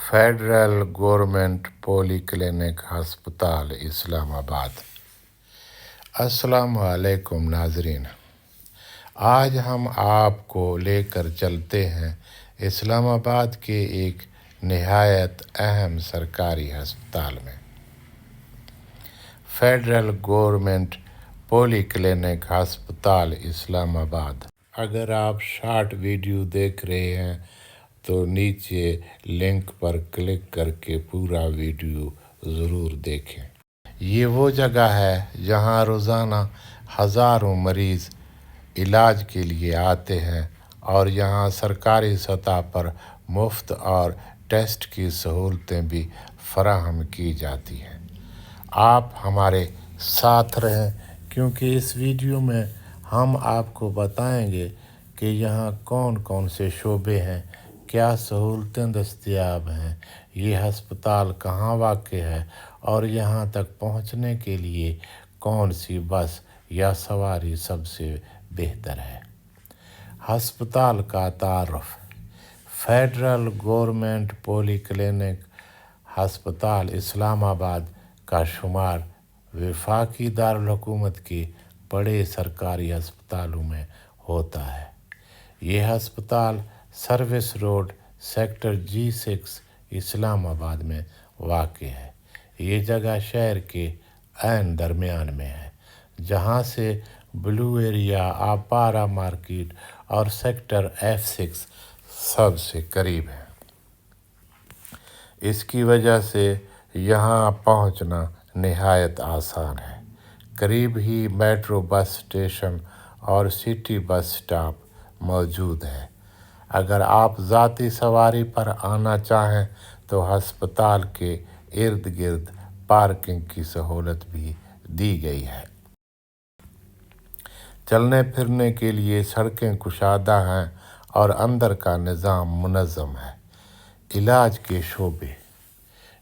Federal government poly clinic हस्पताल इस्लामाबाद। अस्सलाम वालेकुम नाजरीन, आज हम आपको लेकर चलते हैं इस्लामाबाद के एक निहायत अहम सरकारी अस्पताल में। फेडरल गवर्नमेंट पॉली क्लिनिक हस्पताल इस्लामाबाद। अगर आप शॉर्ट वीडियो देख रहे हैं तो नीचे लिंक पर क्लिक करके पूरा वीडियो ज़रूर देखें। ये वो जगह है जहां रोज़ाना हज़ारों मरीज़ इलाज के लिए आते हैं और यहाँ सरकारी सतह पर मुफ्त और टेस्ट की सहूलतें भी फराहम की जाती हैं। आप हमारे साथ रहें क्योंकि इस वीडियो में हम आपको बताएंगे कि यहाँ कौन कौन से शोबे हैं, क्या सहूलतें दस्तयाब हैं, ये अस्पताल कहाँ वाक़ है और यहाँ तक पहुँचने के लिए कौन सी बस या सवारी सबसे बेहतर है। अस्पताल का तारुफ। फेडरल गवर्नमेंट पॉली क्लिनिक अस्पताल इस्लामाबाद का शुमार वफाकी दारुल हुकूमत के बड़े सरकारी अस्पतालों में होता है। यह अस्पताल service road sector G6 Islamabad में वाक़ है। ये जगह शहर के ऐन दरमियान में है, जहाँ से ब्लू एरिया, आपारा मार्केट और सेक्टर F6 सबसे करीब है। इसकी वजह से यहाँ पहुँचना निहायत आसान है। करीब ही मेट्रो बस स्टेशन और सिटी बस स्टॉप मौजूद है। अगर आप ज़ाती सवारी पर आना चाहें तो अस्पताल के इर्द गिर्द पार्किंग की सहूलत भी दी गई है। चलने फिरने के लिए सड़कें कुशादा हैं और अंदर का निज़ाम मुनज़्ज़म है। इलाज के शोबे।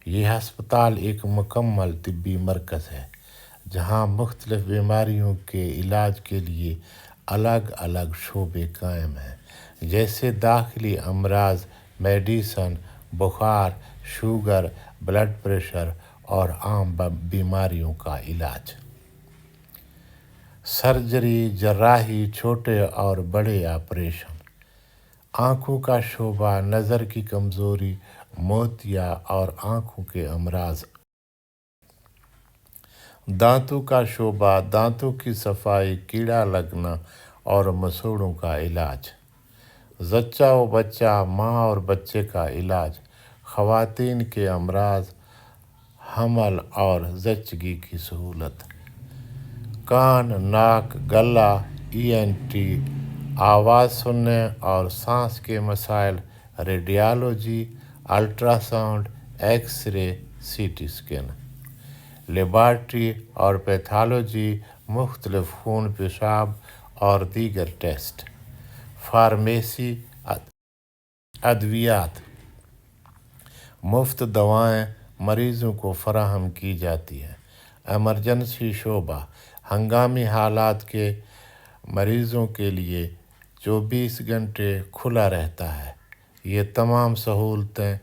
यह अस्पताल एक मुकम्मल तिब्बी मरकज़ है जहाँ मुख्तलिफ़ बीमारियों के इलाज के लिए अलग अलग शोबे कायम हैं, जैसे दाखिली अमराज, मेडिसन, बुखार, शुगर, ब्लड प्रेशर और आम बीमारियों का इलाज। सर्जरी, जर्राही, छोटे और बड़े ऑपरेशन। आँखों का शोबा, नज़र की कमज़ोरी, मोतिया और आँखों के अमराज। दांतों का शोबा, दांतों की सफाई, कीड़ा लगना और मसूड़ों का इलाज। जच्चा व बच्चा, माँ और बच्चे का इलाज। ख़वातीन के अमराज, हमल और जच्चगी की सहूलत। कान, नाक, गला, ENT, आवाज़ सुनने और सांस के मसाइल, radiology, ultrasound, x ray, CT scan. Laboratory और पैथोलॉजी, मुख्तलिफ खून, पेशाब और दीगर टेस्ट। फार्मेसी, अद्वियात, मुफ्त दवाएं मरीज़ों को फराहम की जाती हैं। एमरजेंसी शोबा, हंगामी हालात के मरीज़ों के लिए 24 घंटे खुला रहता है। ये तमाम सहूलतें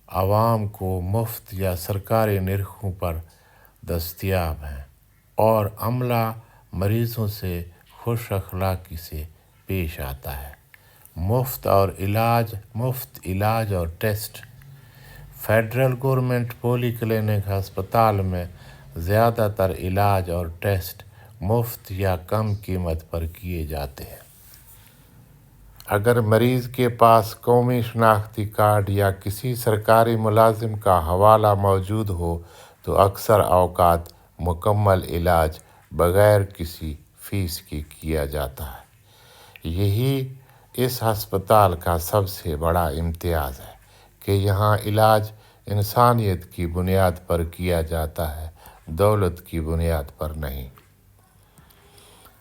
आवाम को मुफ्त या सरकारी निरखों पर दस्तयाब हैं और अमला मरीज़ों से खुश अखलाक़ी से पेश आता है। मुफ्त इलाज और test. Federal government polyclinic अस्पताल में ज़्यादातर इलाज और टेस्ट मुफ्त या कम कीमत पर किए जाते हैं। अगर मरीज़ के पास कौमी शनाख्ती कार्ड या किसी सरकारी मुलाजिम का हवाला मौजूद हो तो अक्सर औक़ात मुकम्मल इलाज बग़ैर किसी फ़ीस के किया जाता है। यही इस अस्पताल का सबसे बड़ा इम्तियाज़ है कि यहाँ इलाज इंसानियत की बुनियाद पर किया जाता है, दौलत की बुनियाद पर नहीं।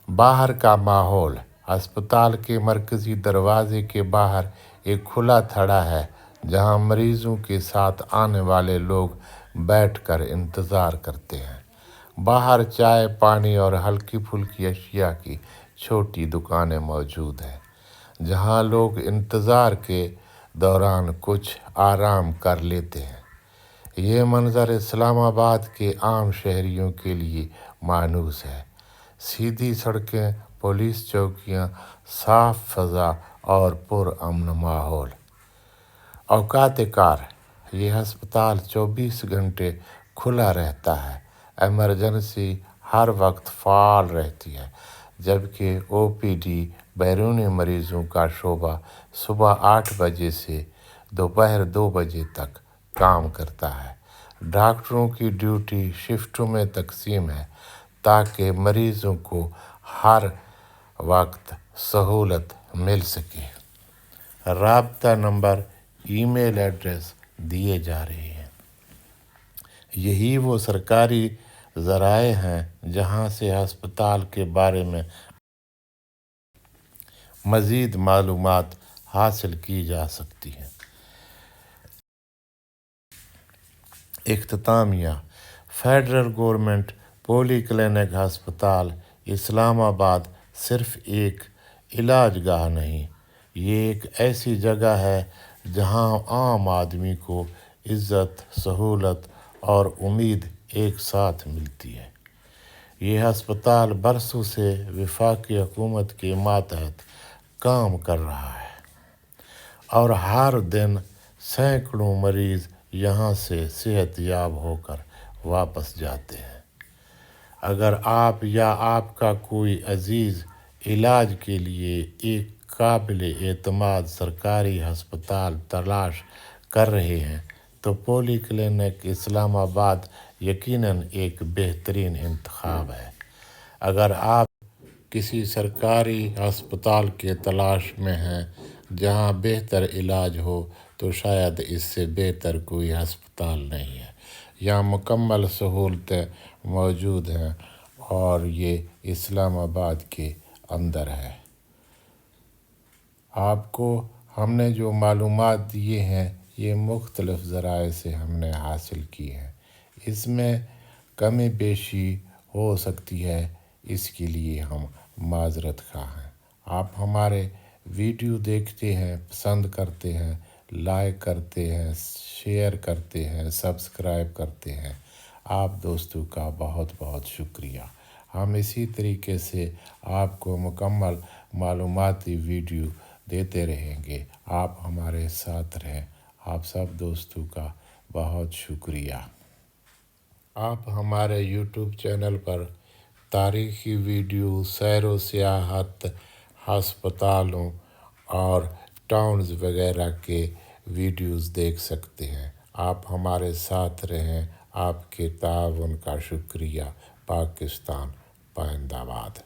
बाहर का माहौल। अस्पताल के मरकज़ी दरवाज़े के बाहर एक खुला थड़ा है जहाँ मरीज़ों के साथ आने वाले लोग बैठकर इंतज़ार करते हैं। बाहर चाय, पानी और हल्की फुल्की अशिया की छोटी दुकानें मौजूद हैं जहाँ लोग इंतज़ार के दौरान कुछ आराम कर लेते हैं। ये मंज़र इस्लाम आबाद के आम शहरियों के लिए मायूस है। सीधी सड़कें, पुलिस चौकियां, साफ फ़ज़ा और पुरअमन माहौल। औकात कार, ये हस्पताल 24 घंटे खुला रहता है। एमरजेंसी हर वक्त फ़ाल रहती है, जबकि ओपीडी बैरूनी मरीज़ों का शोबा सुबह 8 बजे से दोपहर 2 बजे तक काम करता है। डॉक्टरों की ड्यूटी शिफ्टों में तकसीम है ताकि मरीज़ों को हर वक्त सहूलत मिल सके। राब्ता नंबर, ईमेल एड्रेस दिए जा रहे हैं। यही वो सरकारी ज़राए हैं जहां से अस्पताल के बारे में मज़ीद मालूमात हासिल की जा सकती हैं। इख्तितामिया, फेडरल गवर्नमेंट पोली क्लिनिक अस्पताल इस्लामाबाद सिर्फ एक इलाज गाह नहीं, ये एक ऐसी जगह है जहां आम आदमी को इज़्ज़त, सहूलत और उम्मीद एक साथ मिलती है। ये अस्पताल बरसों से वफाकी हुकूमत के मातहत काम कर रहा है और हर दिन सैकड़ों मरीज़ यहाँ से सेहतयाब होकर वापस जाते हैं। अगर आप या आपका कोई अजीज़ इलाज के लिए एक काबिल एतमाद सरकारी अस्पताल तलाश कर रहे हैं तो पोली क्लिनिक इस्लामाबाद यकीनन एक बेहतरीन इंतखाब है। अगर आप किसी सरकारी अस्पताल के तलाश में हैं जहां बेहतर इलाज हो तो शायद इससे बेहतर कोई अस्पताल नहीं है। यहाँ मुकम्मल सहूलतें मौजूद हैं और ये इस्लामाबाद के अंदर है। आपको हमने जो मालूमात दिए हैं ये मुख्तलिफ़ ज़राए से हमने हासिल की हैं। इसमें कमी बेशी हो सकती है, इसके लिए हम माज़रत ख़्वाह हैं। आप हमारे वीडियो देखते हैं, पसंद करते हैं, लाइक करते हैं, शेयर करते हैं, सब्सक्राइब करते हैं। आप दोस्तों का बहुत बहुत शुक्रिया। हम इसी तरीके से आपको मुकम्मल मालूमाती वीडियो देते रहेंगे। आप हमारे साथ रहें। आप सब दोस्तों का बहुत शुक्रिया। आप हमारे यूट्यूब चैनल पर तारीख़ी वीडियो, सैर सियाहत, हस्पतालों और टाउन्स वगैरह के वीडियोस देख सकते हैं। आप हमारे साथ रहें। आपके ताउन का शुक्रिया। पाकिस्तान जिंदाबाद।